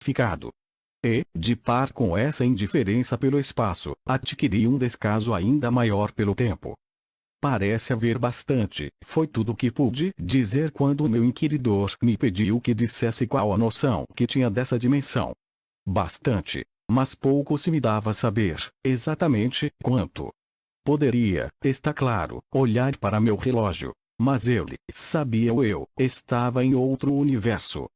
ficado. E, de par com essa indiferença pelo espaço, adquiri um descaso ainda maior pelo tempo. Parece haver bastante, foi tudo o que pude dizer quando o meu inquiridor me pediu que dissesse qual a noção que tinha dessa dimensão. Bastante, mas pouco se me dava a saber, exatamente, quanto. Poderia, está claro, olhar para meu relógio, mas ele, sabia-o eu, estava em outro universo.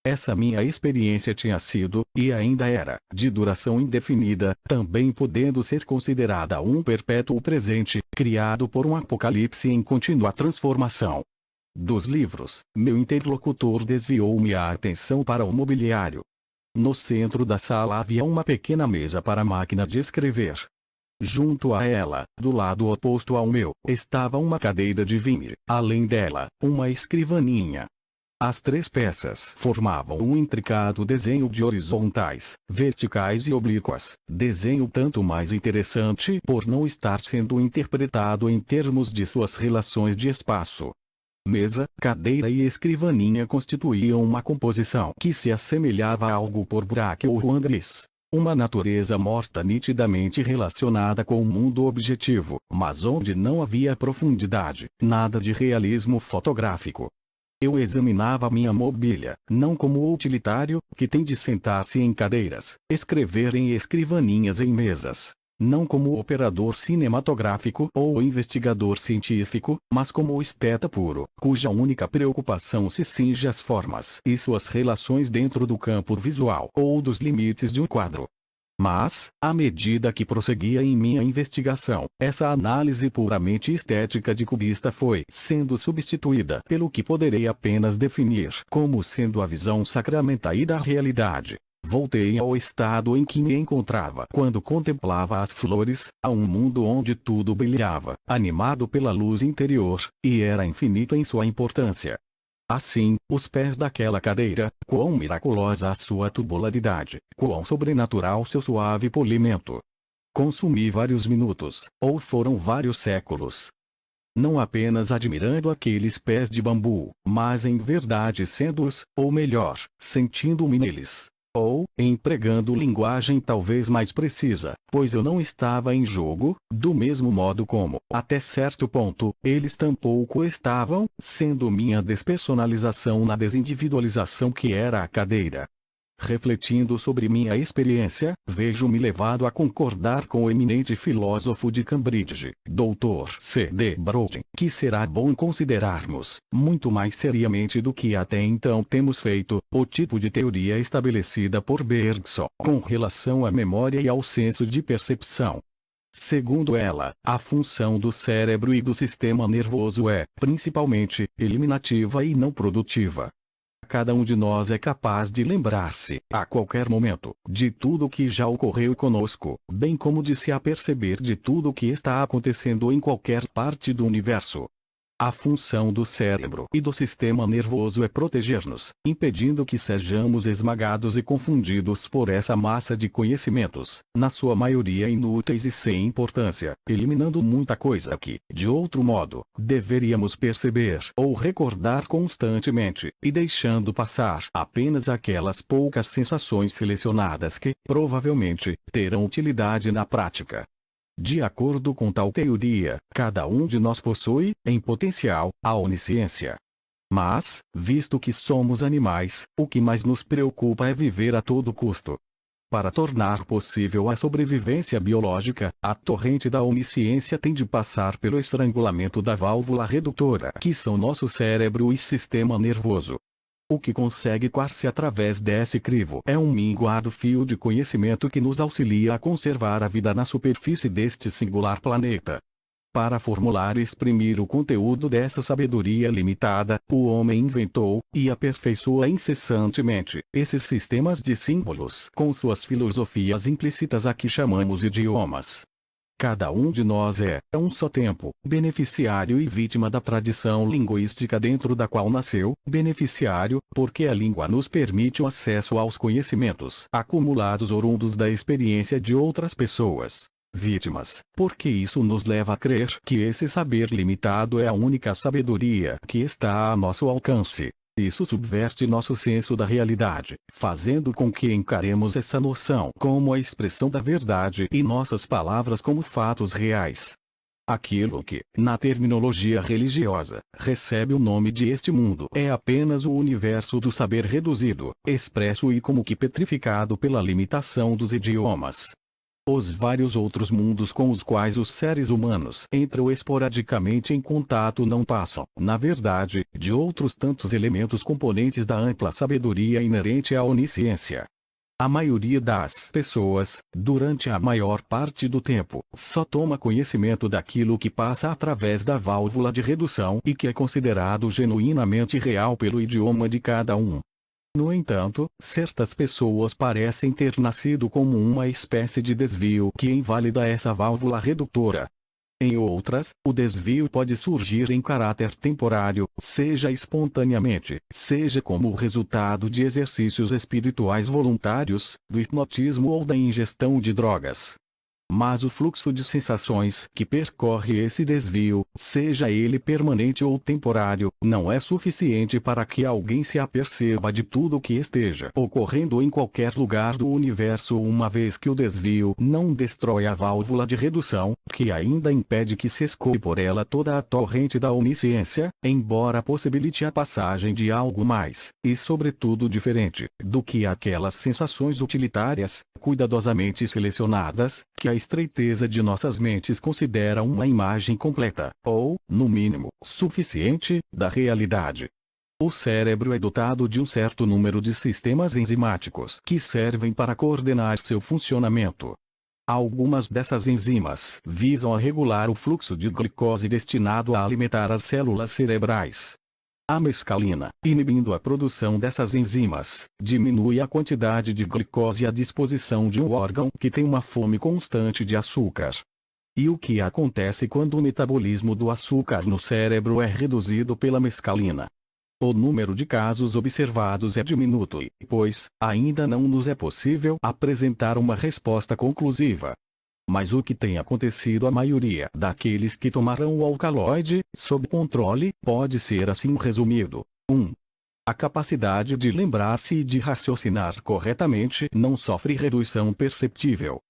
Essa minha experiência tinha sido, e ainda era, de duração indefinida, também podendo ser considerada um perpétuo presente, criado por um apocalipse em contínua transformação. Dos livros, meu interlocutor desviou-me a atenção para o mobiliário. No centro da sala havia uma pequena mesa para a máquina de escrever. Junto a ela, do lado oposto ao meu, estava uma cadeira de vinil, além dela, uma escrivaninha. As três peças formavam um intricado desenho de horizontais, verticais e oblíquas, desenho tanto mais interessante por não estar sendo interpretado em termos de suas relações de espaço. Mesa, cadeira e escrivaninha constituíam uma composição que se assemelhava a algo por Braque ou Juan Gris. Uma natureza morta nitidamente relacionada com o mundo objetivo, mas onde não havia profundidade, nada de realismo fotográfico. Eu examinava minha mobília, não como o utilitário, que tem de sentar-se em cadeiras, escrever em escrivaninhas em mesas. Não como o operador cinematográfico ou o investigador científico, mas como o esteta puro, cuja única preocupação se cinge às formas e suas relações dentro do campo visual ou dos limites de um quadro. Mas, à medida que prosseguia em minha investigação, essa análise puramente estética de cubista foi sendo substituída pelo que poderei apenas definir como sendo a visão sacramental da realidade. Voltei ao estado em que me encontrava quando contemplava as flores, a um mundo onde tudo brilhava, animado pela luz interior, e era infinito em sua importância. Assim, os pés daquela cadeira, quão miraculosa a sua tubularidade, quão sobrenatural seu suave polimento. Consumi vários minutos, ou foram vários séculos. Não apenas admirando aqueles pés de bambu, mas em verdade sendo-os, ou melhor, sentindo-me neles. Ou, empregando linguagem talvez mais precisa, pois eu não estava em jogo, do mesmo modo como, até certo ponto, eles tampouco estavam, sendo minha despersonalização na desindividualização que era a cadeira. Refletindo sobre minha experiência, vejo-me levado a concordar com o eminente filósofo de Cambridge, Dr. C. D. Broughton, que será bom considerarmos, muito mais seriamente do que até então temos feito, o tipo de teoria estabelecida por Bergson com relação à memória e ao senso de percepção. Segundo ela, a função do cérebro e do sistema nervoso é, principalmente, eliminativa e não produtiva. Cada um de nós é capaz de lembrar-se, a qualquer momento, de tudo o que já ocorreu conosco, bem como de se aperceber de tudo o que está acontecendo em qualquer parte do universo. A função do cérebro e do sistema nervoso é proteger-nos, impedindo que sejamos esmagados e confundidos por essa massa de conhecimentos, na sua maioria inúteis e sem importância, eliminando muita coisa que, de outro modo, deveríamos perceber ou recordar constantemente, e deixando passar apenas aquelas poucas sensações selecionadas que, provavelmente, terão utilidade na prática. De acordo com tal teoria, cada um de nós possui, em potencial, a onisciência. Mas, visto que somos animais, o que mais nos preocupa é viver a todo custo. Para tornar possível a sobrevivência biológica, a torrente da onisciência tem de passar pelo estrangulamento da válvula redutora, que são nosso cérebro e sistema nervoso. O que consegue coar-se através desse crivo é um minguado fio de conhecimento que nos auxilia a conservar a vida na superfície deste singular planeta. Para formular e exprimir o conteúdo dessa sabedoria limitada, o homem inventou, e aperfeiçoa incessantemente, esses sistemas de símbolos com suas filosofias implícitas a que chamamos idiomas. Cada um de nós é, a um só tempo, beneficiário e vítima da tradição linguística dentro da qual nasceu, beneficiário, porque a língua nos permite o acesso aos conhecimentos acumulados oriundos da experiência de outras pessoas. Vítimas, porque isso nos leva a crer que esse saber limitado é a única sabedoria que está a nosso alcance. Isso subverte nosso senso da realidade, fazendo com que encaremos essa noção como a expressão da verdade e nossas palavras como fatos reais. Aquilo que, na terminologia religiosa, recebe o nome de este mundo é apenas o universo do saber reduzido, expresso e como que petrificado pela limitação dos idiomas. Os vários outros mundos com os quais os seres humanos entram esporadicamente em contato não passam, na verdade, de outros tantos elementos componentes da ampla sabedoria inerente à onisciência. A maioria das pessoas, durante a maior parte do tempo, só toma conhecimento daquilo que passa através da válvula de redução e que é considerado genuinamente real pelo idioma de cada um. No entanto, certas pessoas parecem ter nascido como uma espécie de desvio que invalida essa válvula redutora. Em outras, o desvio pode surgir em caráter temporário, seja espontaneamente, seja como resultado de exercícios espirituais voluntários, do hipnotismo ou da ingestão de drogas. Mas o fluxo de sensações que percorre esse desvio, seja ele permanente ou temporário, não é suficiente para que alguém se aperceba de tudo o que esteja ocorrendo em qualquer lugar do universo, uma vez que o desvio não destrói a válvula de redução, que ainda impede que se escoe por ela toda a torrente da onisciência, embora possibilite a passagem de algo mais, e sobretudo diferente, do que aquelas sensações utilitárias, cuidadosamente selecionadas, que a estreiteza de nossas mentes considera uma imagem completa, ou, no mínimo, suficiente, da realidade. O cérebro é dotado de um certo número de sistemas enzimáticos que servem para coordenar seu funcionamento. Algumas dessas enzimas visam a regular o fluxo de glicose destinado a alimentar as células cerebrais. A mescalina, inibindo a produção dessas enzimas, diminui a quantidade de glicose à disposição de um órgão que tem uma fome constante de açúcar. E o que acontece quando o metabolismo do açúcar no cérebro é reduzido pela mescalina? O número de casos observados é diminuto e, pois, ainda não nos é possível apresentar uma resposta conclusiva. Mas o que tem acontecido à maioria daqueles que tomaram o alcaloide, sob controle, pode ser assim resumido. 1. A capacidade de lembrar-se e de raciocinar corretamente não sofre redução perceptível.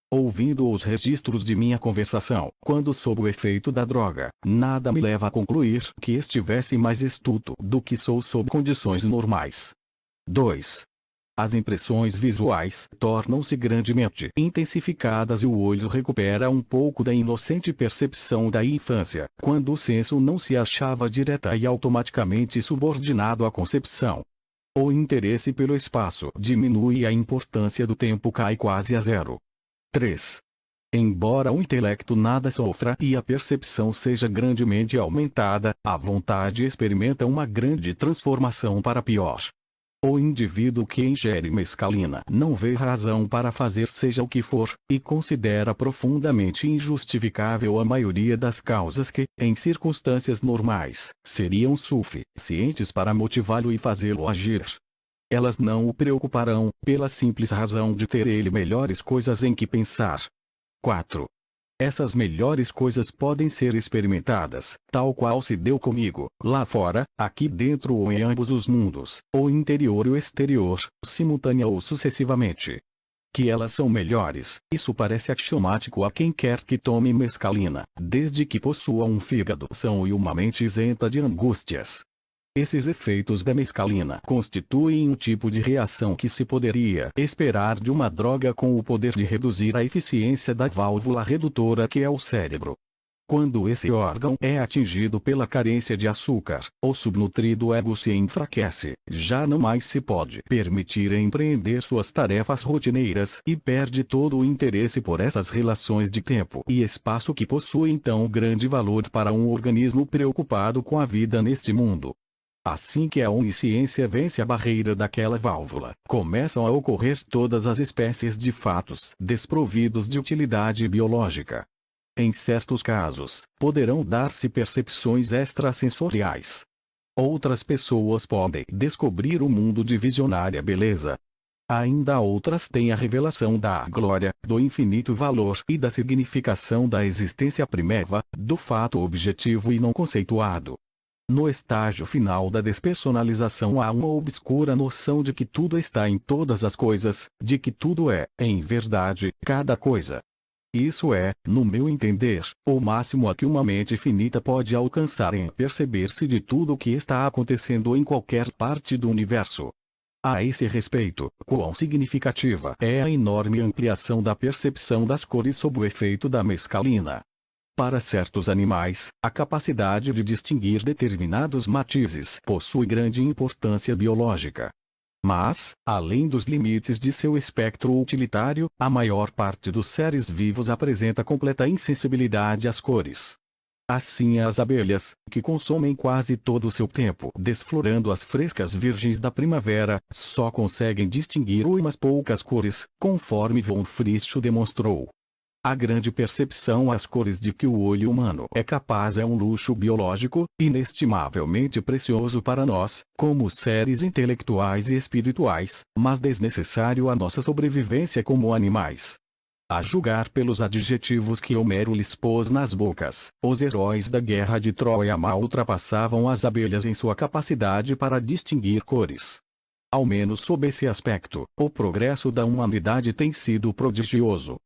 Ouvindo os registros de minha conversação, quando sob o efeito da droga, nada me leva a concluir que estivesse mais estulto do que sou sob condições normais. 2. As impressões visuais tornam-se grandemente intensificadas e o olho recupera um pouco da inocente percepção da infância, quando o senso não se achava direta e automaticamente subordinado à concepção. O interesse pelo espaço diminui e a importância do tempo cai quase a zero. 3. Embora o intelecto nada sofra e a percepção seja grandemente aumentada, a vontade experimenta uma grande transformação para pior. O indivíduo que ingere mescalina não vê razão para fazer seja o que for, e considera profundamente injustificável a maioria das causas que, em circunstâncias normais, seriam suficientes para motivá-lo e fazê-lo agir. Elas não o preocuparão, pela simples razão de ter ele melhores coisas em que pensar. 4. Essas melhores coisas podem ser experimentadas, tal qual se deu comigo, lá fora, aqui dentro ou em ambos os mundos, o interior e o exterior, simultânea ou sucessivamente. Que elas são melhores, isso parece axiomático a quem quer que tome mescalina, desde que possua um fígado são e uma mente isenta de angústias. Esses efeitos da mescalina constituem um tipo de reação que se poderia esperar de uma droga com o poder de reduzir a eficiência da válvula redutora que é o cérebro. Quando esse órgão é atingido pela carência de açúcar, o subnutrido ego se enfraquece, já não mais se pode permitir empreender suas tarefas rotineiras e perde todo o interesse por essas relações de tempo e espaço que possuem tão grande valor para um organismo preocupado com a vida neste mundo. Assim que a onisciência vence a barreira daquela válvula, começam a ocorrer todas as espécies de fatos desprovidos de utilidade biológica. Em certos casos, poderão dar-se percepções extrasensoriais. Outras pessoas podem descobrir o mundo de visionária beleza. Ainda outras têm a revelação da glória, do infinito valor e da significação da existência primeva, do fato objetivo e não conceituado. No estágio final da despersonalização há uma obscura noção de que tudo está em todas as coisas, de que tudo é, em verdade, cada coisa. Isso é, no meu entender, o máximo a que uma mente finita pode alcançar em perceber-se de tudo o que está acontecendo em qualquer parte do universo. A esse respeito, quão significativa é a enorme ampliação da percepção das cores sob o efeito da mescalina. Para certos animais, a capacidade de distinguir determinados matizes possui grande importância biológica. Mas, além dos limites de seu espectro utilitário, a maior parte dos seres vivos apresenta completa insensibilidade às cores. Assim as abelhas, que consomem quase todo o seu tempo desflorando as frescas virgens da primavera, só conseguem distinguir umas poucas cores, conforme von Frisch demonstrou. A grande percepção às cores de que o olho humano é capaz é um luxo biológico, inestimavelmente precioso para nós, como seres intelectuais e espirituais, mas desnecessário à nossa sobrevivência como animais. A julgar pelos adjetivos que Homero lhes pôs nas bocas, os heróis da guerra de Troia mal ultrapassavam as abelhas em sua capacidade para distinguir cores. Ao menos sob esse aspecto, o progresso da humanidade tem sido prodigioso.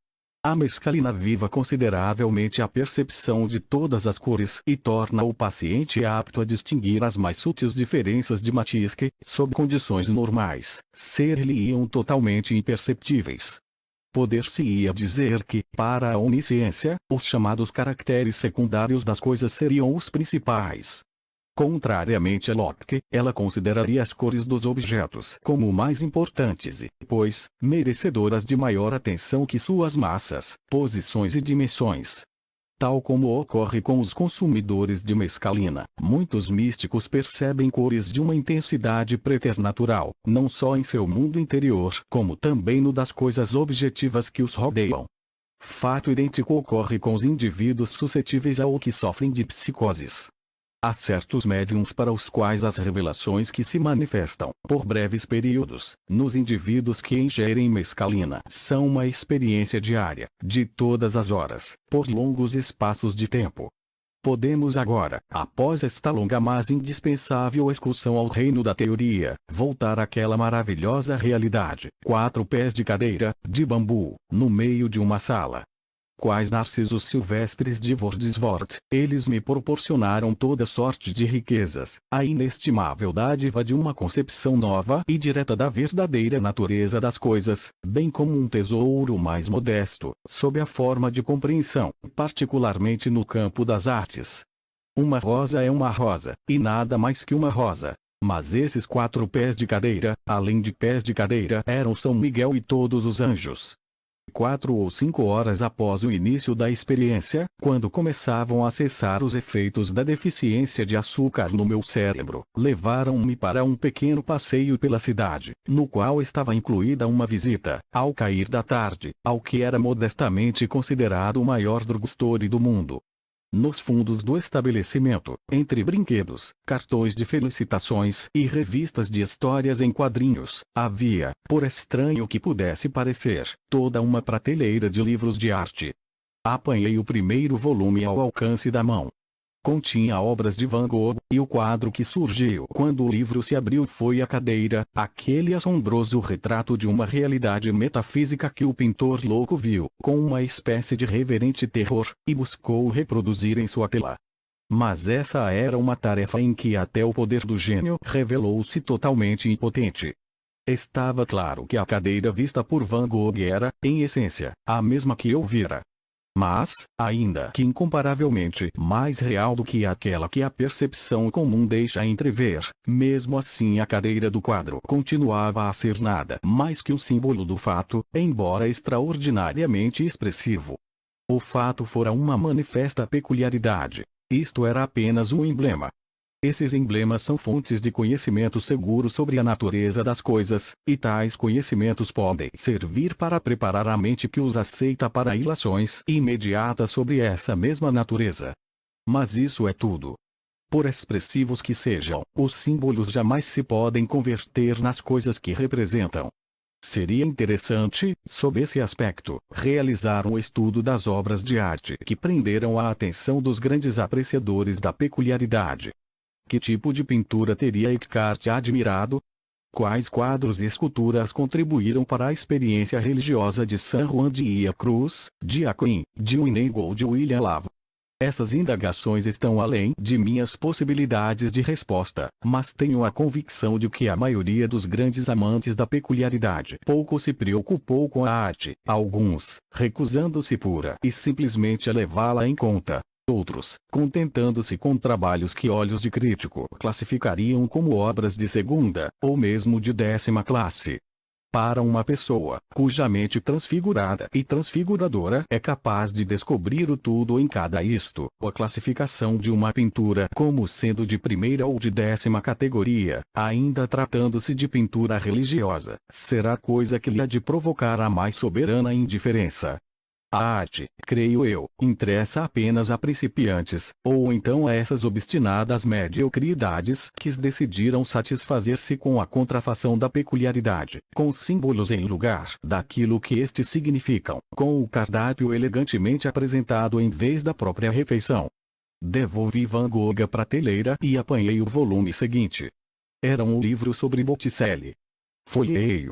A mescalina aviva consideravelmente a percepção de todas as cores e torna o paciente apto a distinguir as mais sutis diferenças de matiz que, sob condições normais, ser-lhe-iam totalmente imperceptíveis. Poder-se-ia dizer que, para a onisciência, os chamados caracteres secundários das coisas seriam os principais. Contrariamente a Locke, ela consideraria as cores dos objetos como mais importantes e, pois, merecedoras de maior atenção que suas massas, posições e dimensões. Tal como ocorre com os consumidores de mescalina, muitos místicos percebem cores de uma intensidade preternatural, não só em seu mundo interior, como também no das coisas objetivas que os rodeiam. Fato idêntico ocorre com os indivíduos suscetíveis ao que sofrem de psicoses. Há certos médiums para os quais as revelações que se manifestam, por breves períodos, nos indivíduos que ingerem mescalina, são uma experiência diária, de todas as horas, por longos espaços de tempo. Podemos agora, após esta longa mas indispensável excursão ao reino da teoria, voltar àquela maravilhosa realidade, 4 pés de cadeira, de bambu, no meio de uma sala. Quais narcisos silvestres de Wordsworth, eles me proporcionaram toda sorte de riquezas, a inestimável dádiva de uma concepção nova e direta da verdadeira natureza das coisas, bem como um tesouro mais modesto, sob a forma de compreensão, particularmente no campo das artes. Uma rosa é uma rosa, e nada mais que uma rosa. Mas esses 4 pés de cadeira, além de pés de cadeira, eram São Miguel e todos os anjos. 4 ou 5 horas após o início da experiência, quando começavam a cessar os efeitos da deficiência de açúcar no meu cérebro, levaram-me para um pequeno passeio pela cidade, no qual estava incluída uma visita, ao cair da tarde, ao que era modestamente considerado o maior drugstore do mundo. Nos fundos do estabelecimento, entre brinquedos, cartões de felicitações e revistas de histórias em quadrinhos, havia, por estranho que pudesse parecer, toda uma prateleira de livros de arte. Apanhei o primeiro volume ao alcance da mão. Continha obras de Van Gogh, e o quadro que surgiu quando o livro se abriu foi a cadeira, aquele assombroso retrato de uma realidade metafísica que o pintor louco viu, com uma espécie de reverente terror, e buscou reproduzir em sua tela. Mas essa era uma tarefa em que até o poder do gênio revelou-se totalmente impotente. Estava claro que a cadeira vista por Van Gogh era, em essência, a mesma que eu vira. Mas, ainda que incomparavelmente mais real do que aquela que a percepção comum deixa entrever, mesmo assim a cadeira do quadro continuava a ser nada mais que o símbolo do fato, embora extraordinariamente expressivo. O fato fora uma manifesta peculiaridade. Isto era apenas um emblema. Esses emblemas são fontes de conhecimento seguro sobre a natureza das coisas, e tais conhecimentos podem servir para preparar a mente que os aceita para ilações imediatas sobre essa mesma natureza. Mas isso é tudo. Por expressivos que sejam, os símbolos jamais se podem converter nas coisas que representam. Seria interessante, sob esse aspecto, realizar um estudo das obras de arte que prenderam a atenção dos grandes apreciadores da peculiaridade. Que tipo de pintura teria Eckhart admirado? Quais quadros e esculturas contribuíram para a experiência religiosa de San Juan de Cruz, de Aquin, de Winnegold ou de William Lava? Essas indagações estão além de minhas possibilidades de resposta, mas tenho a convicção de que a maioria dos grandes amantes da peculiaridade pouco se preocupou com a arte, alguns, recusando-se pura e simplesmente a levá-la em conta. Outros, contentando-se com trabalhos que olhos de crítico classificariam como obras de segunda, ou mesmo de 10ª classe. Para uma pessoa, cuja mente transfigurada e transfiguradora é capaz de descobrir o tudo em cada isto, a classificação de uma pintura como sendo de primeira ou de 10ª categoria, ainda tratando-se de pintura religiosa, será coisa que lhe há de provocar a mais soberana indiferença. A arte, creio eu, interessa apenas a principiantes, ou então a essas obstinadas mediocridades que decidiram satisfazer-se com a contrafação da peculiaridade, com símbolos em lugar daquilo que estes significam, com o cardápio elegantemente apresentado em vez da própria refeição. Devolvi Van Gogh à prateleira e apanhei o volume seguinte. Era um livro sobre Botticelli. Folheei-o.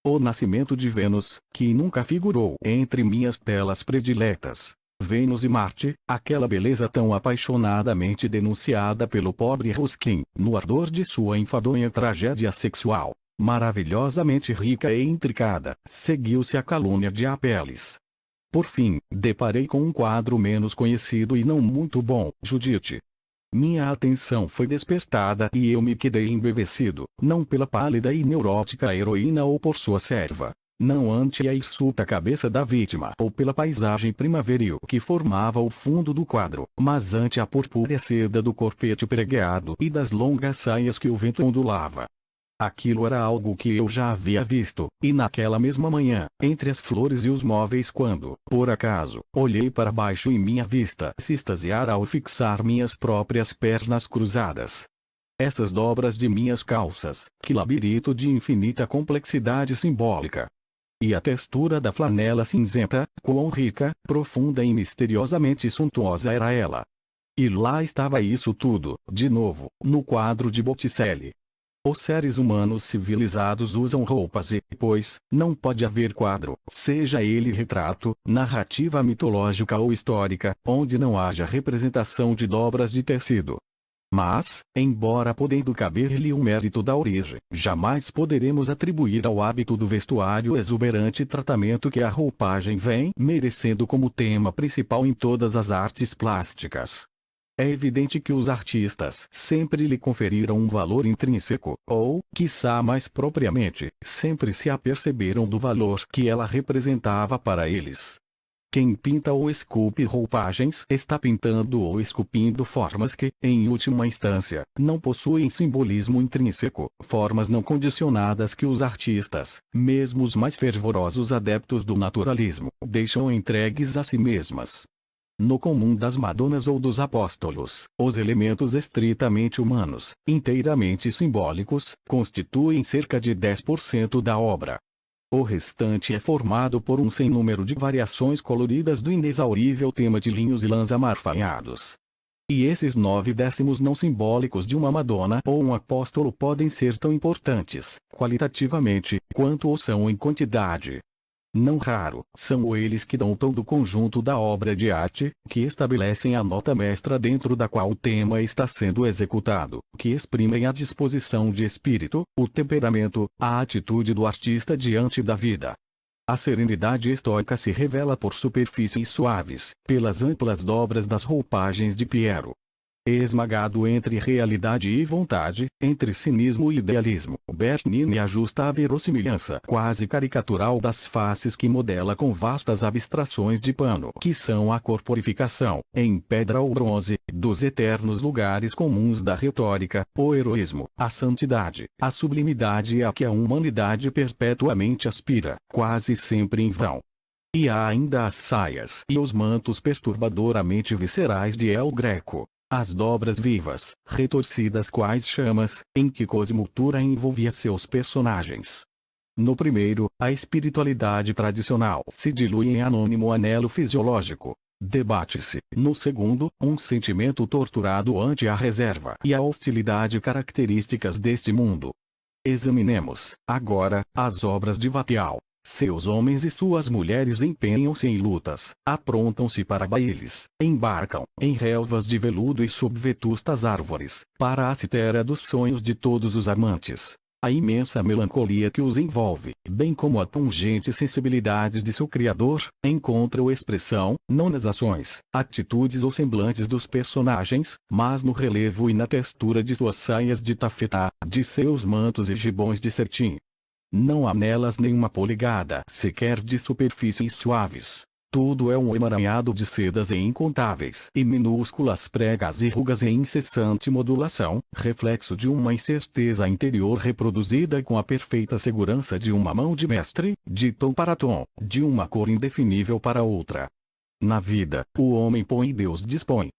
O Nascimento de Vênus, que nunca figurou entre minhas telas prediletas. Vênus e Marte, aquela beleza tão apaixonadamente denunciada pelo pobre Ruskin, no ardor de sua enfadonha tragédia sexual, maravilhosamente rica e intricada, seguiu-se a calúnia de Apelles. Por fim, deparei com um quadro menos conhecido e não muito bom, Judite. Minha atenção foi despertada e eu me quedei embevecido, não pela pálida e neurótica heroína ou por sua serva, não ante a hirsuta cabeça da vítima ou pela paisagem primaveril que formava o fundo do quadro, mas ante a purpúrea seda do corpete pregueado e das longas saias que o vento ondulava. Aquilo era algo que eu já havia visto, e naquela mesma manhã, entre as flores e os móveis quando, por acaso, olhei para baixo e minha vista se extasiara ao fixar minhas próprias pernas cruzadas. Essas dobras de minhas calças, que labirinto de infinita complexidade simbólica! E a textura da flanela cinzenta, quão rica, profunda e misteriosamente suntuosa era ela! E lá estava isso tudo, de novo, no quadro de Botticelli. Os seres humanos civilizados usam roupas e, pois, não pode haver quadro, seja ele retrato, narrativa mitológica ou histórica, onde não haja representação de dobras de tecido. Mas, embora podendo caber-lhe o mérito da origem, jamais poderemos atribuir ao hábito do vestuário exuberante tratamento que a roupagem vem merecendo como tema principal em todas as artes plásticas. É evidente que os artistas sempre lhe conferiram um valor intrínseco, ou, quiçá mais propriamente, sempre se aperceberam do valor que ela representava para eles. Quem pinta ou esculpe roupagens está pintando ou esculpindo formas que, em última instância, não possuem simbolismo intrínseco, formas não condicionadas que os artistas, mesmo os mais fervorosos adeptos do naturalismo, deixam entregues a si mesmas. No comum das Madonas ou dos Apóstolos, os elementos estritamente humanos, inteiramente simbólicos, constituem cerca de 10% da obra. O restante é formado por um sem número de variações coloridas do inexaurível tema de linhos e lãs amarfanhados. E esses 9/10 não simbólicos de uma Madonna ou um apóstolo podem ser tão importantes, qualitativamente, quanto o são em quantidade. Não raro, são eles que dão o tom do conjunto da obra de arte, que estabelecem a nota mestra dentro da qual o tema está sendo executado, que exprimem a disposição de espírito, o temperamento, a atitude do artista diante da vida. A serenidade estoica se revela por superfícies suaves, pelas amplas dobras das roupagens de Piero. Esmagado entre realidade e vontade, entre cinismo e idealismo, Bernini ajusta a verossimilhança quase caricatural das faces que modela com vastas abstrações de pano, que são a corporificação, em pedra ou bronze, dos eternos lugares comuns da retórica, o heroísmo, a santidade, a sublimidade a que a humanidade perpetuamente aspira, quase sempre em vão. E há ainda as saias e os mantos perturbadoramente viscerais de El Greco. As dobras vivas, retorcidas quais chamas, em que Cosmultura envolvia seus personagens. No primeiro, a espiritualidade tradicional se dilui em anônimo anelo fisiológico. Debate-se, no segundo, um sentimento torturado ante a reserva e a hostilidade características deste mundo. Examinemos, agora, as obras de Vattel. Seus homens e suas mulheres empenham-se em lutas, aprontam-se para bailes, embarcam, em relvas de veludo e sob vetustas árvores, para a citera dos sonhos de todos os amantes. A imensa melancolia que os envolve, bem como a pungente sensibilidade de seu criador, encontram expressão, não nas ações, atitudes ou semblantes dos personagens, mas no relevo e na textura de suas saias de tafetá, de seus mantos e gibões de cetim. Não há nelas nenhuma poligada sequer de superfícies suaves. Tudo é um emaranhado de sedas incontáveis e minúsculas pregas e rugas em incessante modulação, reflexo de uma incerteza interior reproduzida com a perfeita segurança de uma mão de mestre, de tom para tom, de uma cor indefinível para outra. Na vida, o homem põe e Deus dispõe.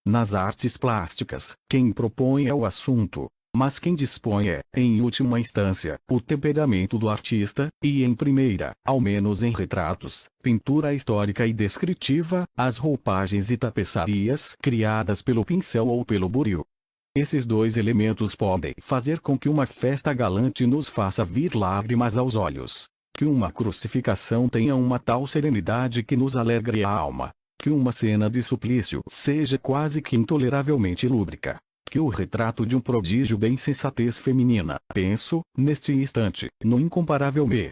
Nas artes plásticas, quem propõe é o assunto. Mas quem dispõe é, em última instância, o temperamento do artista, e em primeira, ao menos em retratos, pintura histórica e descritiva, as roupagens e tapeçarias criadas pelo pincel ou pelo buril. Esses dois elementos podem fazer com que uma festa galante nos faça vir lágrimas aos olhos, que uma crucificação tenha uma tal serenidade que nos alegre a alma, que uma cena de suplício seja quase que intoleravelmente lúbrica, que o retrato de um prodígio da insensatez feminina, penso, neste instante, no incomparável me.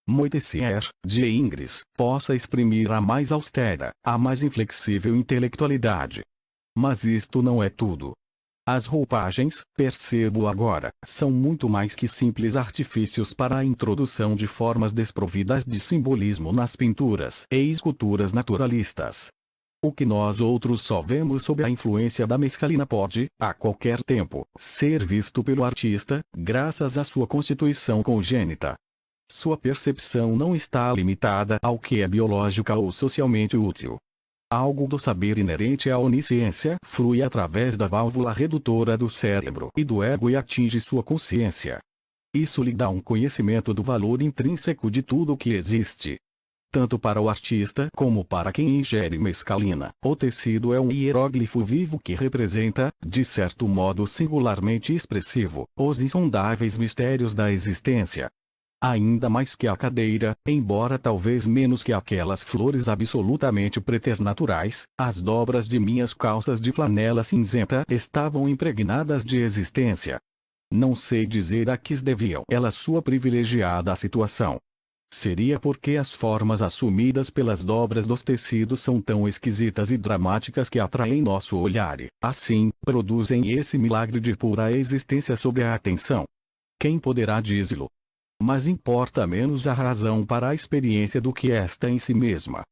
Moitessier, de Ingres, possa exprimir a mais austera, a mais inflexível intelectualidade. Mas isto não é tudo. As roupagens, percebo agora, são muito mais que simples artifícios para a introdução de formas desprovidas de simbolismo nas pinturas e esculturas naturalistas. O que nós outros só vemos sob a influência da mescalina pode, a qualquer tempo, ser visto pelo artista, graças à sua constituição congênita. Sua percepção não está limitada ao que é biológica ou socialmente útil. Algo do saber inerente à onisciência flui através da válvula redutora do cérebro e do ego e atinge sua consciência. Isso lhe dá um conhecimento do valor intrínseco de tudo o que existe. Tanto para o artista como para quem ingere mescalina, o tecido é um hieróglifo vivo que representa, de certo modo singularmente expressivo, os insondáveis mistérios da existência. Ainda mais que a cadeira, embora talvez menos que aquelas flores absolutamente preternaturais, as dobras de minhas calças de flanela cinzenta estavam impregnadas de existência. Não sei dizer a que deviam elas sua privilegiada situação. Seria porque as formas assumidas pelas dobras dos tecidos são tão esquisitas e dramáticas que atraem nosso olhar e, assim, produzem esse milagre de pura existência sobre a atenção. Quem poderá dizê-lo? Mas importa menos a razão para a experiência do que esta em si mesma.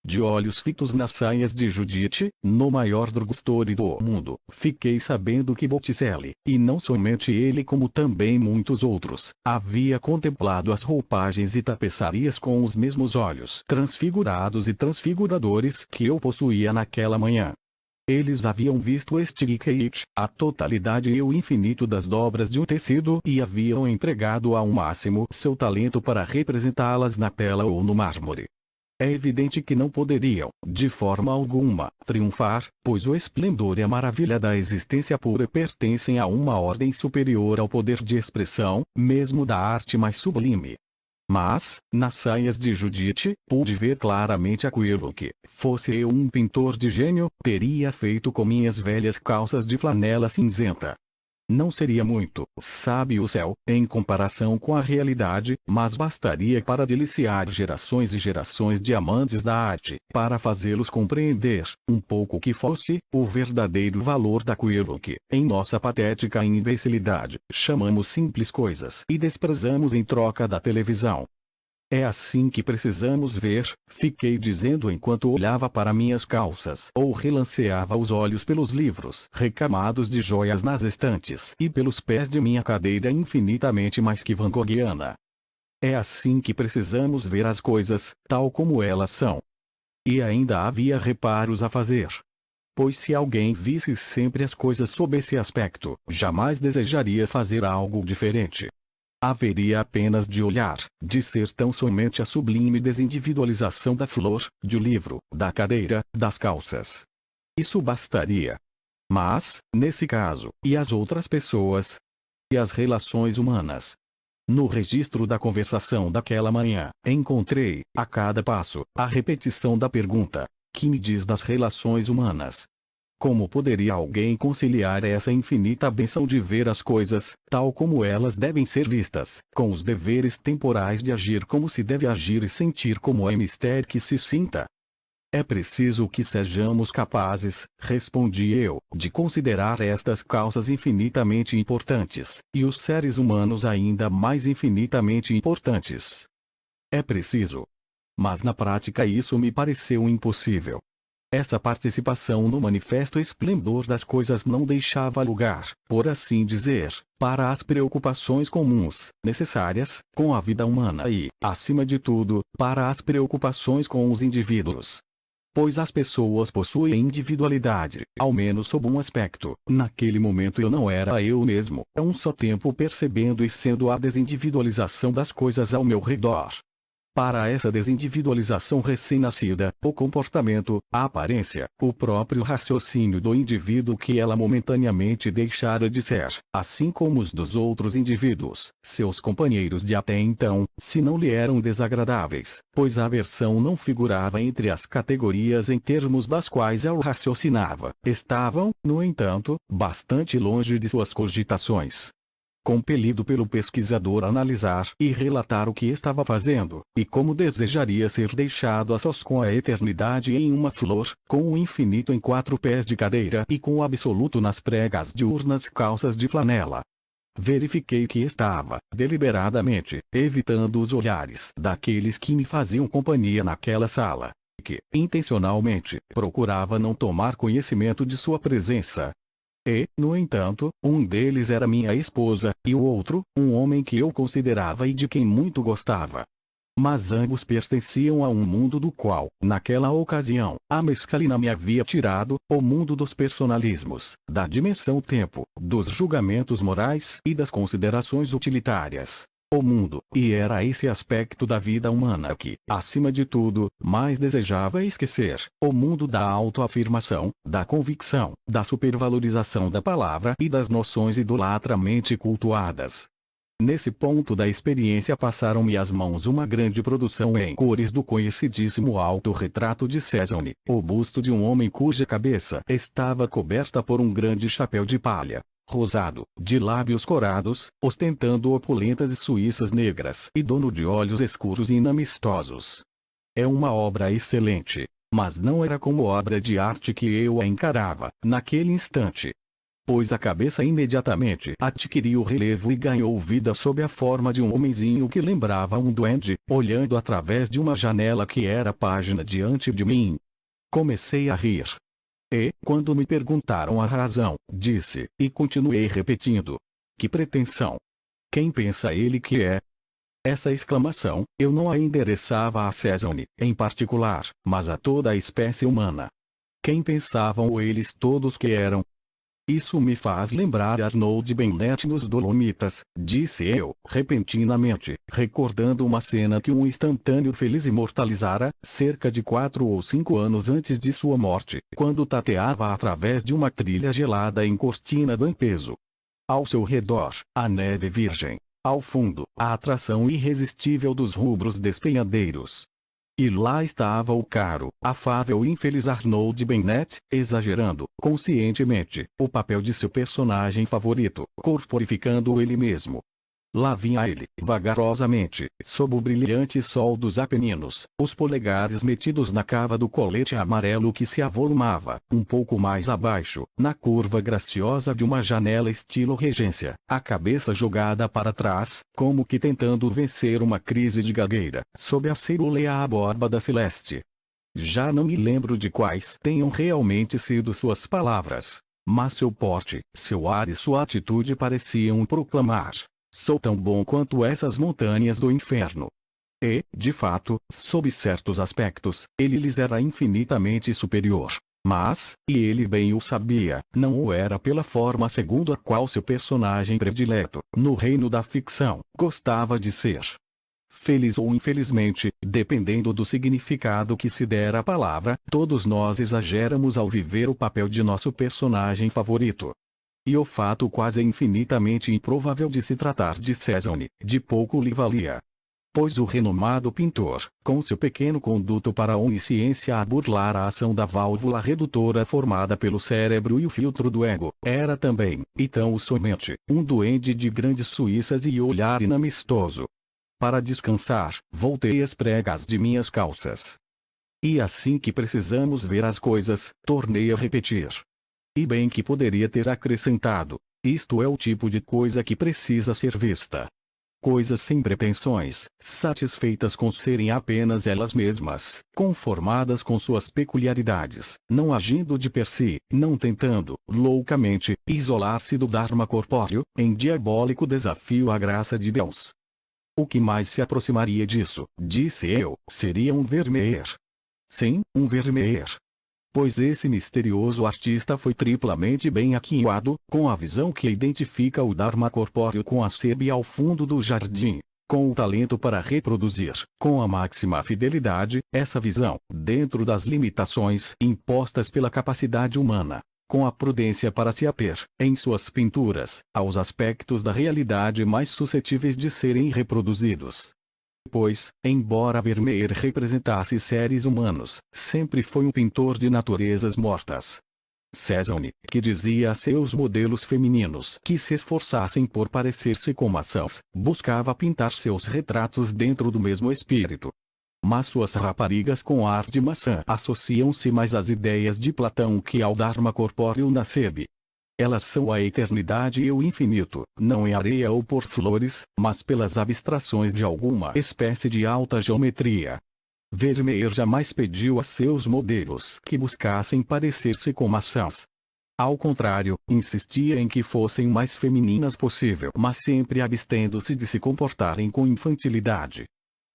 De olhos fitos nas saias de Judite, no maior drugstore do mundo, fiquei sabendo que Botticelli, e não somente ele como também muitos outros, havia contemplado as roupagens e tapeçarias com os mesmos olhos transfigurados e transfiguradores que eu possuía naquela manhã. Eles haviam visto Stilkeit, a totalidade e o infinito das dobras de um tecido e haviam empregado ao máximo seu talento para representá-las na tela ou no mármore. É evidente que não poderiam, de forma alguma, triunfar, pois o esplendor e a maravilha da existência pura pertencem a uma ordem superior ao poder de expressão, mesmo da arte mais sublime. Mas, nas saias de Judite, pude ver claramente aquilo que, fosse eu um pintor de gênio, teria feito com minhas velhas calças de flanela cinzenta. Não seria muito, sabe o céu, em comparação com a realidade, mas bastaria para deliciar gerações e gerações de amantes da arte, para fazê-los compreender, um pouco que fosse, o verdadeiro valor daquilo que, em nossa patética imbecilidade, chamamos simples coisas e desprezamos em troca da televisão. É assim que precisamos ver, fiquei dizendo enquanto olhava para minhas calças ou relanceava os olhos pelos livros recamados de joias nas estantes e pelos pés de minha cadeira infinitamente mais que van Goghiana. É assim que precisamos ver as coisas, tal como elas são. E ainda havia reparos a fazer. Pois se alguém visse sempre as coisas sob esse aspecto, jamais desejaria fazer algo diferente. Haveria apenas de olhar, de ser tão somente a sublime desindividualização da flor, do livro, da cadeira, das calças. Isso bastaria. Mas, nesse caso, e as outras pessoas? E as relações humanas? No registro da conversação daquela manhã, encontrei, a cada passo, a repetição da pergunta: que me diz das relações humanas? Como poderia alguém conciliar essa infinita bênção de ver as coisas, tal como elas devem ser vistas, com os deveres temporais de agir como se deve agir e sentir como é mistério que se sinta? É preciso que sejamos capazes, respondi eu, de considerar estas causas infinitamente importantes, e os seres humanos ainda mais infinitamente importantes. É preciso. Mas na prática isso me pareceu impossível. Essa participação no manifesto esplendor das coisas não deixava lugar, por assim dizer, para as preocupações comuns, necessárias, com a vida humana e, acima de tudo, para as preocupações com os indivíduos. Pois as pessoas possuem individualidade, ao menos sob um aspecto. Naquele momento eu não era eu mesmo, a um só tempo percebendo e sendo a desindividualização das coisas ao meu redor. Para essa desindividualização recém-nascida, o comportamento, a aparência, o próprio raciocínio do indivíduo que ela momentaneamente deixara de ser, assim como os dos outros indivíduos, seus companheiros de até então, se não lhe eram desagradáveis, pois a aversão não figurava entre as categorias em termos das quais ela raciocinava, estavam, no entanto, bastante longe de suas cogitações. Compelido pelo pesquisador a analisar e relatar o que estava fazendo, e como desejaria ser deixado a sós com a eternidade em uma flor, com o infinito em 4 pés de cadeira e com o absoluto nas pregas diurnas calças de flanela. Verifiquei que estava, deliberadamente, evitando os olhares daqueles que me faziam companhia naquela sala, que, intencionalmente, procurava não tomar conhecimento de sua presença. E, no entanto, um deles era minha esposa, e o outro, um homem que eu considerava e de quem muito gostava. Mas ambos pertenciam a um mundo do qual, naquela ocasião, a mescalina me havia tirado, o mundo dos personalismos, da dimensão tempo, dos julgamentos morais e das considerações utilitárias. O mundo, e era esse aspecto da vida humana que, acima de tudo, mais desejava esquecer, o mundo da autoafirmação, da convicção, da supervalorização da palavra e das noções idolatramente cultuadas. Nesse ponto da experiência passaram-me às mãos uma grande produção em cores do conhecidíssimo autorretrato de Cézanne, o busto de um homem cuja cabeça estava coberta por um grande chapéu de palha, rosado, de lábios corados, ostentando opulentas e suíças negras e dono de olhos escuros e inamistosos. É uma obra excelente, mas não era como obra de arte que eu a encarava, naquele instante. Pois a cabeça imediatamente adquiriu relevo e ganhou vida sob a forma de um homenzinho que lembrava um duende, olhando através de uma janela que era página diante de mim. Comecei a rir. E, quando me perguntaram a razão, disse, e continuei repetindo: que pretensão! Quem pensa ele que é? Essa exclamação, eu não a endereçava a Cézanne, em particular, mas a toda a espécie humana. Quem pensavam eles todos que eram? Isso me faz lembrar Arnold Bennett nos Dolomitas, disse eu, repentinamente, recordando uma cena que um instantâneo feliz imortalizara, cerca de 4 ou 5 anos antes de sua morte, quando tateava através de uma trilha gelada em Cortina d'Ampezzo. Ao seu redor, a neve virgem. Ao fundo, a atração irresistível dos rubros despenhadeiros. E lá estava o caro, afável e infeliz Arnold Bennett, exagerando, conscientemente, o papel de seu personagem favorito, corporificando ele mesmo. Lá vinha ele, vagarosamente, sob o brilhante sol dos Apeninos, os polegares metidos na cava do colete amarelo que se avolumava, um pouco mais abaixo, na curva graciosa de uma janela estilo regência, a cabeça jogada para trás, como que tentando vencer uma crise de gagueira, sob a cerúlea abóbada celeste. Já não me lembro de quais tenham realmente sido suas palavras, mas seu porte, seu ar e sua atitude pareciam proclamar: sou tão bom quanto essas montanhas do inferno. E, de fato, sob certos aspectos, ele lhes era infinitamente superior. Mas, e ele bem o sabia, não o era pela forma segundo a qual seu personagem predileto, no reino da ficção, gostava de ser. Feliz ou infelizmente, dependendo do significado que se der à palavra, todos nós exageramos ao viver o papel de nosso personagem favorito. E o fato quase infinitamente improvável de se tratar de Cézanne, de pouco lhe valia. Pois o renomado pintor, com seu pequeno conduto para a onisciência a burlar a ação da válvula redutora formada pelo cérebro e o filtro do ego, era também, e tão somente, um duende de grandes suíças e olhar inamistoso. Para descansar, voltei as pregas de minhas calças. E assim que precisamos ver as coisas, tornei a repetir. E bem que poderia ter acrescentado, isto é o tipo de coisa que precisa ser vista. Coisas sem pretensões, satisfeitas com serem apenas elas mesmas, conformadas com suas peculiaridades, não agindo de per si, não tentando, loucamente, isolar-se do Dharma corpóreo, em diabólico desafio à graça de Deus. O que mais se aproximaria disso, disse eu, seria um Vermeer. Sim, um Vermeer. Pois esse misterioso artista foi triplamente bem aquinhoado, com a visão que identifica o Dharma corpóreo com a sebe ao fundo do jardim, com o talento para reproduzir, com a máxima fidelidade, essa visão, dentro das limitações impostas pela capacidade humana, com a prudência para se ater, em suas pinturas, aos aspectos da realidade mais suscetíveis de serem reproduzidos. Pois, embora Vermeer representasse seres humanos, sempre foi um pintor de naturezas mortas. Cézanne, que dizia a seus modelos femininos que se esforçassem por parecer-se com maçãs, buscava pintar seus retratos dentro do mesmo espírito. Mas suas raparigas com ar de maçã associam-se mais às ideias de Platão que ao Dharma corpóreo na sebe. Elas são a eternidade e o infinito, não em areia ou por flores, mas pelas abstrações de alguma espécie de alta geometria. Vermeer jamais pediu a seus modelos que buscassem parecer-se com maçãs. Ao contrário, insistia em que fossem o mais femininas possível, mas sempre abstendo-se de se comportarem com infantilidade.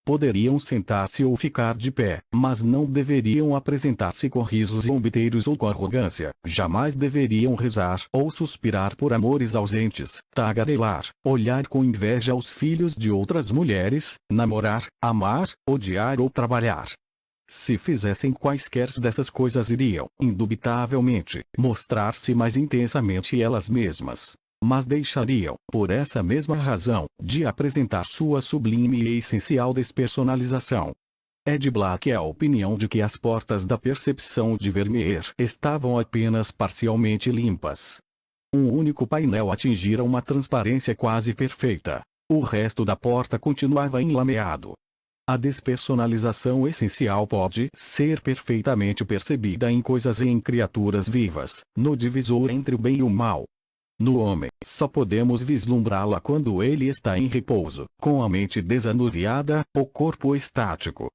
Poderiam sentar-se ou ficar de pé, mas não deveriam apresentar-se com risos zombeteiros ou com arrogância, jamais deveriam rezar ou suspirar por amores ausentes, tagarelar, olhar com inveja aos filhos de outras mulheres, namorar, amar, odiar ou trabalhar. Se fizessem quaisquer dessas coisas iriam, indubitavelmente, mostrar-se mais intensamente elas mesmas. Mas deixariam, por essa mesma razão, de apresentar sua sublime e essencial despersonalização. É de Black a opinião de que as portas da percepção de Vermeer estavam apenas parcialmente limpas. Um único painel atingira uma transparência quase perfeita. O resto da porta continuava enlameado. A despersonalização essencial pode ser perfeitamente percebida em coisas e em criaturas vivas, no divisor entre o bem e o mal. No homem, só podemos vislumbrá-la quando ele está em repouso, com a mente desanuviada, o corpo estático.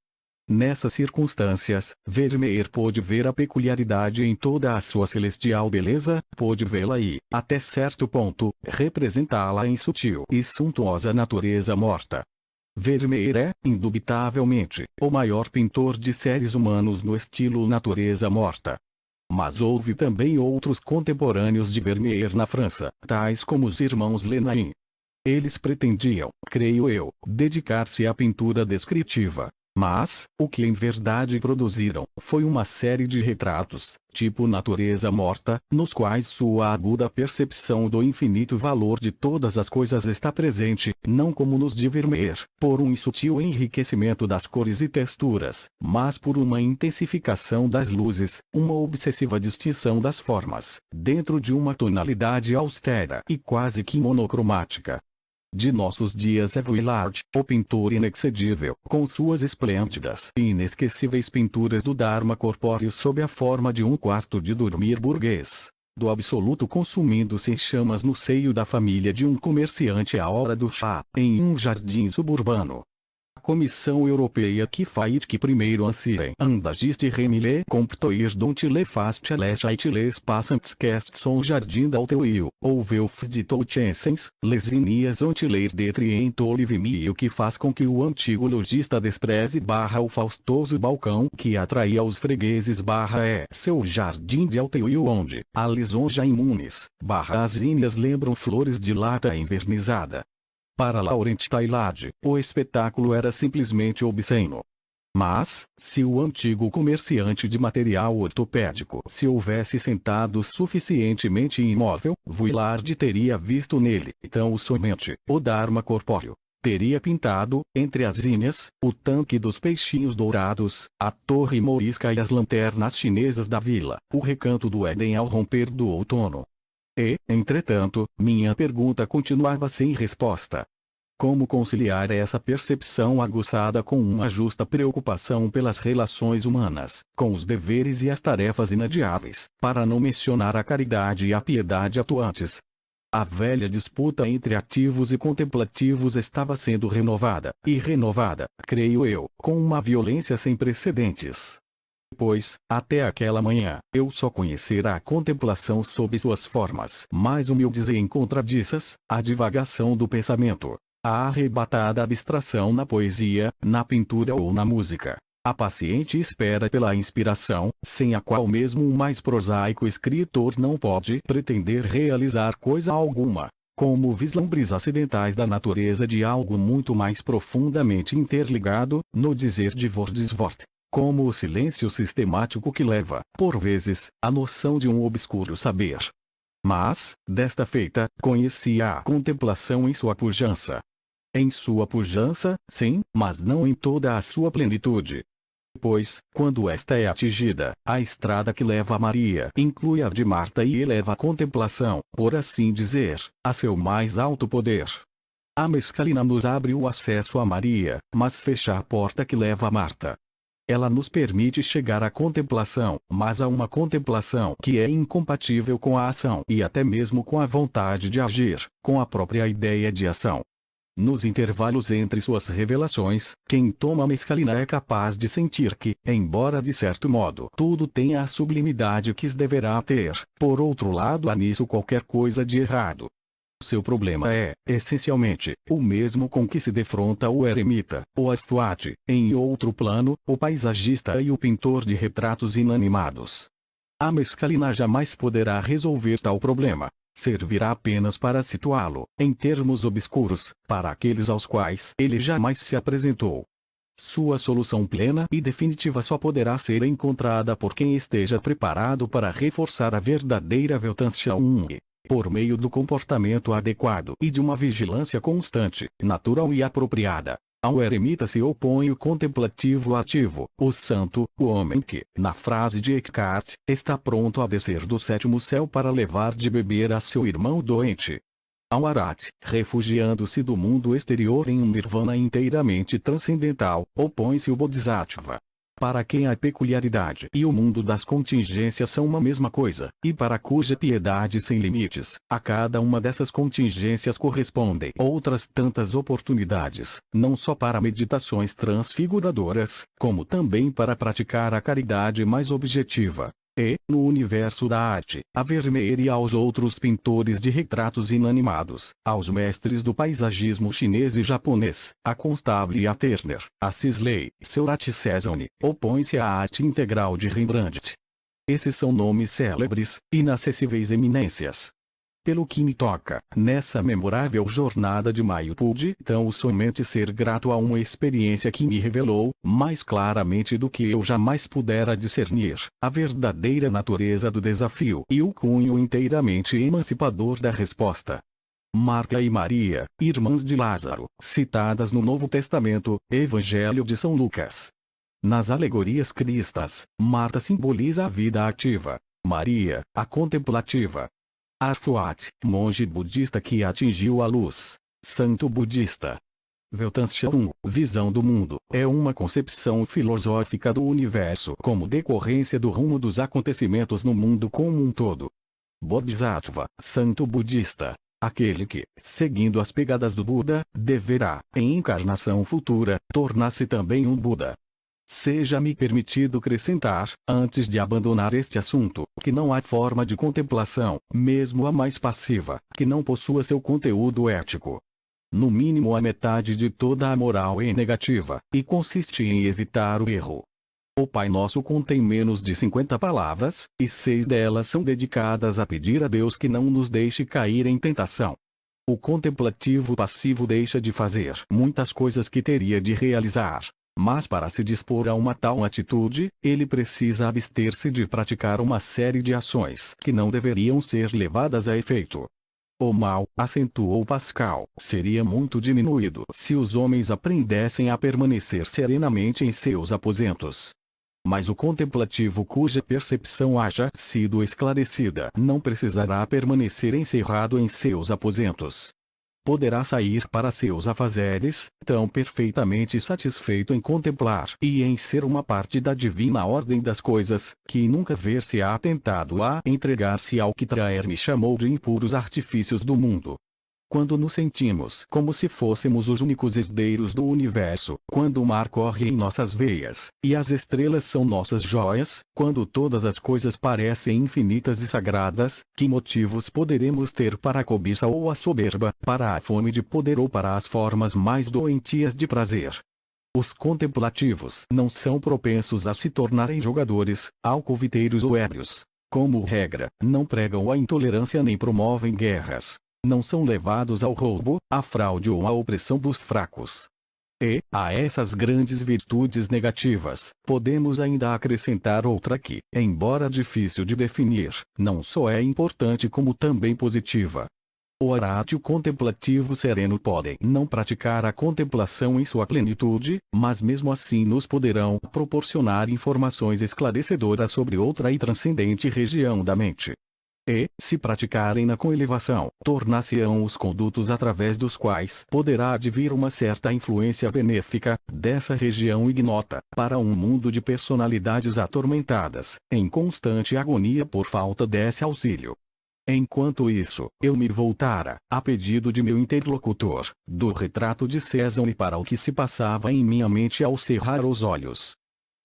Nessas circunstâncias, Vermeer pôde ver a peculiaridade em toda a sua celestial beleza, pôde vê-la e, até certo ponto, representá-la em sutil e suntuosa natureza morta. Vermeer é, indubitavelmente, o maior pintor de seres humanos no estilo natureza morta. Mas houve também outros contemporâneos de Vermeer na França, tais como os irmãos Lenain. Eles pretendiam, creio eu, dedicar-se à pintura descritiva. Mas, o que em verdade produziram, foi uma série de retratos, tipo natureza morta, nos quais sua aguda percepção do infinito valor de todas as coisas está presente, não como nos de Vermeer, por um sutil enriquecimento das cores e texturas, mas por uma intensificação das luzes, uma obsessiva distinção das formas, dentro de uma tonalidade austera e quase que monocromática. De nossos dias é Vuillard, o pintor inexcedível, com suas esplêndidas e inesquecíveis pinturas do Dharma corpóreo sob a forma de um quarto de dormir burguês, do absoluto consumindo-se em chamas no seio da família de um comerciante à hora do chá, em um jardim suburbano. A Comissão Europeia que faz que primeiro ansirem andagiste remile comptoir don't le fast leste les passantes cast son jardim d'alteuil, ou veufs de touchensens, lesinias ontileir de triento olivimio que faz com que o antigo lojista despreze barra o faustoso balcão que atraía os fregueses barra seu jardim de alteuil onde, a lisonja imunes, barra as íneas lembram flores de lata envernizada. Para Laurent Tailade, o espetáculo era simplesmente obsceno. Mas, se o antigo comerciante de material ortopédico se houvesse sentado suficientemente imóvel, Vuillard teria visto nele, tão somente, o Dharma corpóreo. Teria pintado, entre as íneas, o tanque dos peixinhos dourados, a torre morisca e as lanternas chinesas da vila, o recanto do Éden ao romper do outono. E, entretanto, minha pergunta continuava sem resposta. Como conciliar essa percepção aguçada com uma justa preocupação pelas relações humanas, com os deveres e as tarefas inadiáveis, para não mencionar a caridade e a piedade atuantes? A velha disputa entre ativos e contemplativos estava sendo renovada, creio eu, com uma violência sem precedentes. Pois, até aquela manhã, eu só conhecera a contemplação sob suas formas mais humildes e encontradiças, a divagação do pensamento, a arrebatada abstração na poesia, na pintura ou na música, a paciente espera pela inspiração, sem a qual mesmo o mais prosaico escritor não pode pretender realizar coisa alguma, como vislumbres acidentais da natureza de algo muito mais profundamente interligado, no dizer de Wordsworth. Como o silêncio sistemático que leva, por vezes, a noção de um obscuro saber. Mas, desta feita, conhecia a contemplação em sua pujança. Em sua pujança, sim, mas não em toda a sua plenitude. Pois, quando esta é atingida, a estrada que leva a Maria inclui a de Marta e eleva a contemplação, por assim dizer, a seu mais alto poder. A mescalina nos abre o acesso a Maria, mas fecha a porta que leva a Marta. Ela nos permite chegar à contemplação, mas a uma contemplação que é incompatível com a ação e até mesmo com a vontade de agir, com a própria ideia de ação. Nos intervalos entre suas revelações, quem toma a mescalina é capaz de sentir que, embora de certo modo tudo tenha a sublimidade que deverá ter, por outro lado há nisso qualquer coisa de errado. Seu problema é, essencialmente, o mesmo com que se defronta o eremita, o artuate, em outro plano, o paisagista e o pintor de retratos inanimados. A mescalina jamais poderá resolver tal problema. Servirá apenas para situá-lo, em termos obscuros, para aqueles aos quais ele jamais se apresentou. Sua solução plena e definitiva só poderá ser encontrada por quem esteja preparado para reforçar a verdadeira Weltanschauung, por meio do comportamento adequado e de uma vigilância constante, natural e apropriada. Ao eremita se opõe o contemplativo ativo, o santo, o homem que, na frase de Eckhart, está pronto a descer do sétimo céu para levar de beber a seu irmão doente. Ao arhat, refugiando-se do mundo exterior em um nirvana inteiramente transcendental, opõe-se o bodhisattva. Para quem a peculiaridade e o mundo das contingências são uma mesma coisa, e para cuja piedade sem limites, a cada uma dessas contingências correspondem outras tantas oportunidades, não só para meditações transfiguradoras, como também para praticar a caridade mais objetiva. E, no universo da arte, a Vermeer e aos outros pintores de retratos inanimados, aos mestres do paisagismo chinês e japonês, a Constable e a Turner, a Sisley, Seurat Cezanne, opõe-se à arte integral de Rembrandt. Esses são nomes célebres, inacessíveis eminências. Pelo que me toca, nessa memorável jornada de maio pude tão somente ser grato a uma experiência que me revelou, mais claramente do que eu jamais pudera discernir, a verdadeira natureza do desafio e o cunho inteiramente emancipador da resposta. Marta e Maria, irmãs de Lázaro, citadas no Novo Testamento, Evangelho de São Lucas. Nas alegorias cristas, Marta simboliza a vida ativa, Maria, a contemplativa. Arfuat, monge budista que atingiu a luz. Santo budista. Weltanschauung, visão do mundo, é uma concepção filosófica do universo como decorrência do rumo dos acontecimentos no mundo como um todo. Bodhisattva, santo budista. Aquele que, seguindo as pegadas do Buda, deverá, em encarnação futura, tornar-se também um Buda. Seja-me permitido acrescentar, antes de abandonar este assunto, que não há forma de contemplação, mesmo a mais passiva, que não possua seu conteúdo ético. No mínimo a metade de toda a moral é negativa, e consiste em evitar o erro. O Pai Nosso contém menos de 50 palavras, e 6 delas são dedicadas a pedir a Deus que não nos deixe cair em tentação. O contemplativo passivo deixa de fazer muitas coisas que teria de realizar. Mas para se dispor a uma tal atitude, ele precisa abster-se de praticar uma série de ações que não deveriam ser levadas a efeito. O mal, acentuou Pascal, seria muito diminuído se os homens aprendessem a permanecer serenamente em seus aposentos. Mas o contemplativo cuja percepção haja sido esclarecida não precisará permanecer encerrado em seus aposentos. Poderá sair para seus afazeres, tão perfeitamente satisfeito em contemplar e em ser uma parte da divina ordem das coisas, que nunca ver-se-á tentado a entregar-se ao que Traer me chamou de impuros artifícios do mundo. Quando nos sentimos como se fôssemos os únicos herdeiros do universo, quando o mar corre em nossas veias, e as estrelas são nossas joias, quando todas as coisas parecem infinitas e sagradas, que motivos poderemos ter para a cobiça ou a soberba, para a fome de poder ou para as formas mais doentias de prazer? Os contemplativos não são propensos a se tornarem jogadores, alcoviteiros ou ébrios. Como regra, não pregam a intolerância nem promovem guerras. Não são levados ao roubo, à fraude ou à opressão dos fracos. E, a essas grandes virtudes negativas, podemos ainda acrescentar outra que, embora difícil de definir, não só é importante como também positiva. O orátil contemplativo sereno podem não praticar a contemplação em sua plenitude, mas mesmo assim nos poderão proporcionar informações esclarecedoras sobre outra e transcendente região da mente. E, se praticarem-na com elevação, tornar-se-ão os condutos através dos quais poderá advir uma certa influência benéfica, dessa região ignota, para um mundo de personalidades atormentadas, em constante agonia por falta desse auxílio. Enquanto isso, eu me voltara, a pedido de meu interlocutor, do retrato de César para o que se passava em minha mente ao cerrar os olhos.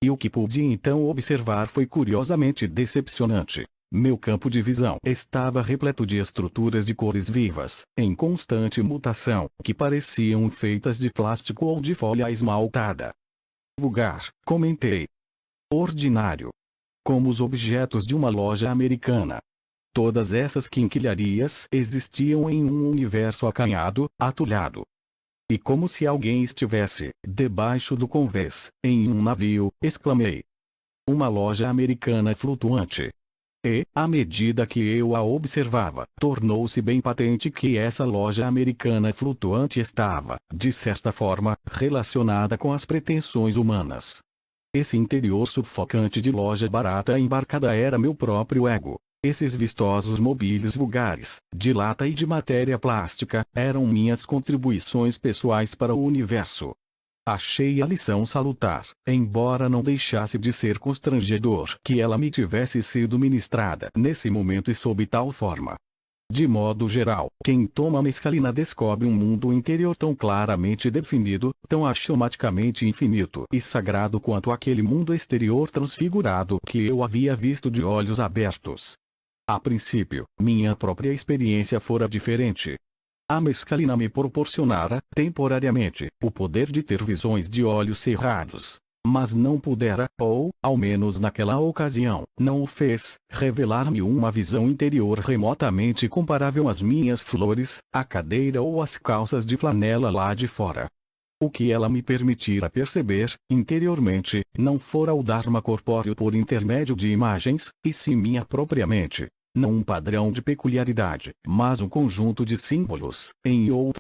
E o que pude então observar foi curiosamente decepcionante. Meu campo de visão estava repleto de estruturas de cores vivas, em constante mutação, que pareciam feitas de plástico ou de folha esmaltada. Vulgar, comentei. Ordinário. Como os objetos de uma loja americana. Todas essas quinquilharias existiam em um universo acanhado, atulhado. E como se alguém estivesse, debaixo do convés, em um navio, exclamei. Uma loja americana flutuante. E, à medida que eu a observava, tornou-se bem patente que essa loja americana flutuante estava, de certa forma, relacionada com as pretensões humanas. Esse interior sufocante de loja barata embarcada era meu próprio ego. Esses vistosos mobílios vulgares, de lata e de matéria plástica, eram minhas contribuições pessoais para o universo. Achei a lição salutar, embora não deixasse de ser constrangedor que ela me tivesse sido ministrada nesse momento e sob tal forma. De modo geral, quem toma mescalina descobre um mundo interior tão claramente definido, tão axiomaticamente infinito e sagrado quanto aquele mundo exterior transfigurado que eu havia visto de olhos abertos. A princípio, minha própria experiência fora diferente. A mescalina me proporcionara, temporariamente, o poder de ter visões de olhos cerrados. Mas não pudera, ou, ao menos naquela ocasião, não o fez, revelar-me uma visão interior remotamente comparável às minhas flores, a cadeira ou as calças de flanela lá de fora. O que ela me permitira perceber, interiormente, não fora o Dharma corpóreo por intermédio de imagens, e sim minha própria mente. Não um padrão de peculiaridade, mas um conjunto de símbolos, em outras